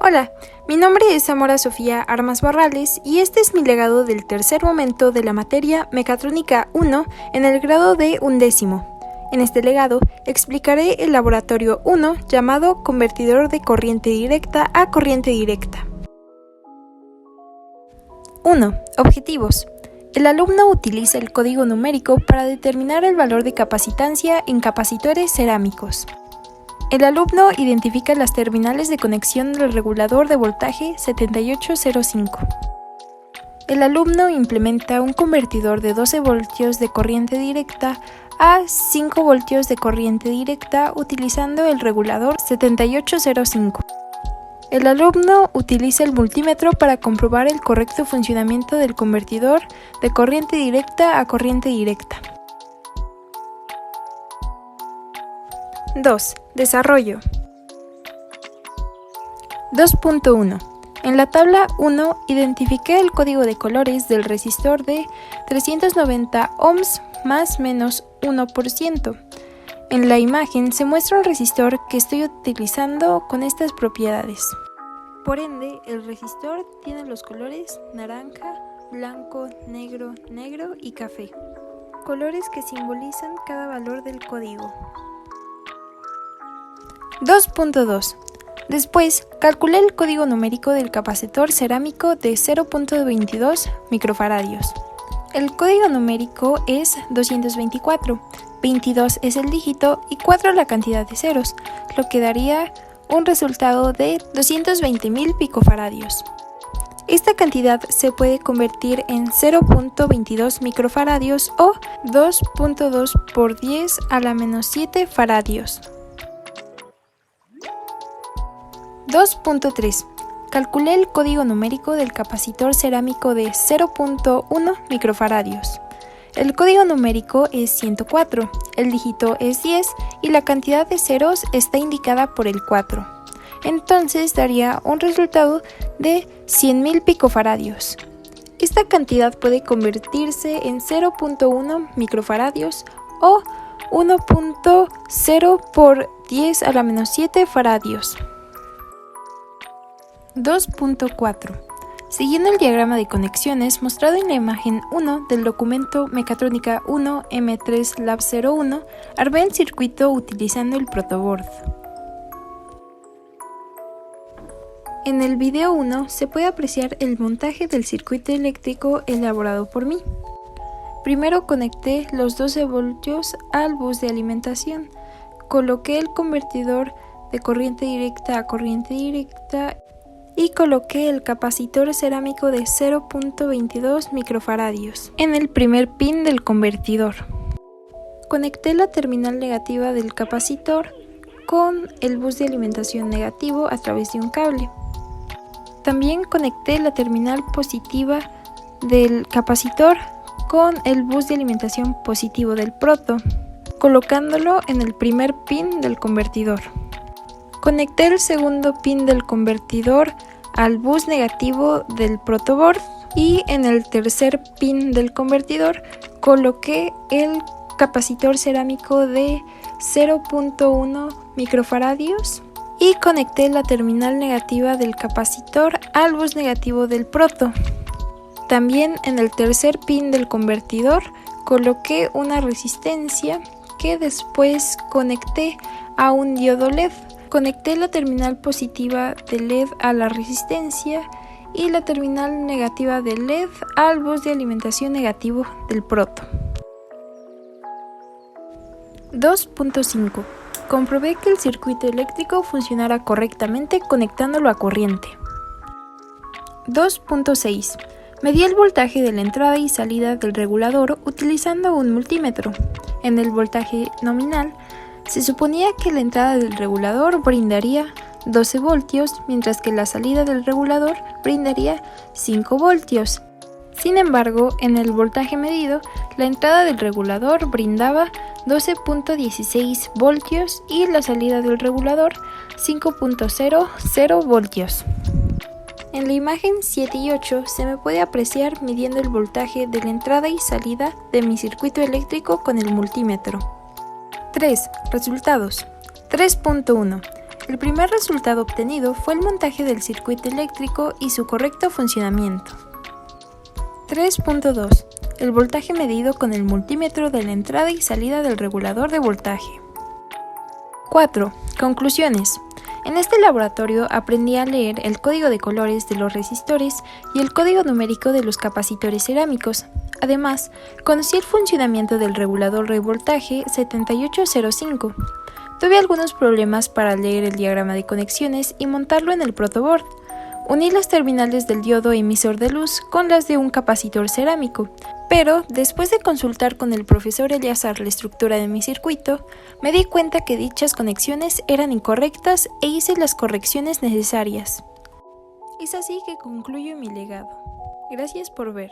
Hola, mi nombre es Zamora Sofía Armas Barrales y este es mi legado del tercer momento de la materia Mecatrónica 1 en el grado de 11º. En este legado explicaré el laboratorio 1 llamado convertidor de corriente directa a corriente directa. 1. Objetivos. El alumno utiliza el código numérico para determinar el valor de capacitancia en capacitores cerámicos. El alumno identifica las terminales de conexión del regulador de voltaje 7805. El alumno implementa un convertidor de 12 voltios de corriente directa a 5 voltios de corriente directa utilizando el regulador 7805. El alumno utiliza el multímetro para comprobar el correcto funcionamiento del convertidor de corriente directa a corriente directa. 2. Desarrollo. 2.1. En la tabla 1 identifiqué el código de colores del resistor de 390 ohms más menos 1%. En la imagen se muestra un resistor que estoy utilizando con estas propiedades. Por ende, el resistor tiene los colores naranja, blanco, negro, negro y café. Colores que simbolizan cada valor del código. 2.2. Después, calculé el código numérico del capacitor cerámico de 0.22 microfaradios. El código numérico es 224, 22 es el dígito y 4 la cantidad de ceros, lo que daría un resultado de 220.000 picofaradios. Esta cantidad se puede convertir en 0.22 microfaradios o 2.2 por 10 a la menos 7 faradios. 2.3. Calculé el código numérico del capacitor cerámico de 0.1 microfaradios. El código numérico es 104, el dígito es 10 y la cantidad de ceros está indicada por el 4. Entonces daría un resultado de 100.000 picofaradios. Esta cantidad puede convertirse en 0.1 microfaradios o 1.0 por 10 a la menos 7 faradios. 2.4. Siguiendo el diagrama de conexiones mostrado en la imagen 1 del documento Mecatrónica 1 M3 Lab 01, armé el circuito utilizando el protoboard. En el video 1 se puede apreciar el montaje del circuito eléctrico elaborado por mí. Primero conecté los 12 voltios al bus de alimentación, coloqué el convertidor de corriente directa a corriente directa y coloqué el capacitor cerámico de 0.22 microfaradios en el primer pin del convertidor. Conecté la terminal negativa del capacitor con el bus de alimentación negativo a través de un cable. También conecté la terminal positiva del capacitor con el bus de alimentación positivo del proto, colocándolo en el primer pin del convertidor. Conecté el segundo pin del convertidor al bus negativo del protoboard y en el tercer pin del convertidor coloqué el capacitor cerámico de 0.1 microfaradios y conecté la terminal negativa del capacitor al bus negativo del proto. También en el tercer pin del convertidor coloqué una resistencia que después conecté a un diodo LED. Conecté la terminal positiva de LED a la resistencia y la terminal negativa de LED al bus de alimentación negativo del proto. 2.5. Comprobé que el circuito eléctrico funcionara correctamente conectándolo a corriente. 2.6. Medí el voltaje de la entrada y salida del regulador utilizando un multímetro. En el voltaje nominal, se suponía que la entrada del regulador brindaría 12 voltios, mientras que la salida del regulador brindaría 5 voltios. Sin embargo, en el voltaje medido, la entrada del regulador brindaba 12.16 voltios y la salida del regulador 5.00 voltios. En la imagen 7 y 8 se me puede apreciar midiendo el voltaje de la entrada y salida de mi circuito eléctrico con el multímetro. 3. Resultados. 3.1. El primer resultado obtenido fue el montaje del circuito eléctrico y su correcto funcionamiento. 3.2. El voltaje medido con el multímetro de la entrada y salida del regulador de voltaje. 4. Conclusiones. En este laboratorio aprendí a leer el código de colores de los resistores y el código numérico de los capacitores cerámicos. Además, conocí el funcionamiento del regulador de voltaje 7805. Tuve algunos problemas para leer el diagrama de conexiones y montarlo en el protoboard. Uní las terminales del diodo emisor de luz con las de un capacitor cerámico, pero después de consultar con el profesor Eleazar la estructura de mi circuito, me di cuenta que dichas conexiones eran incorrectas e hice las correcciones necesarias. Es así que concluyo mi legado. Gracias por ver.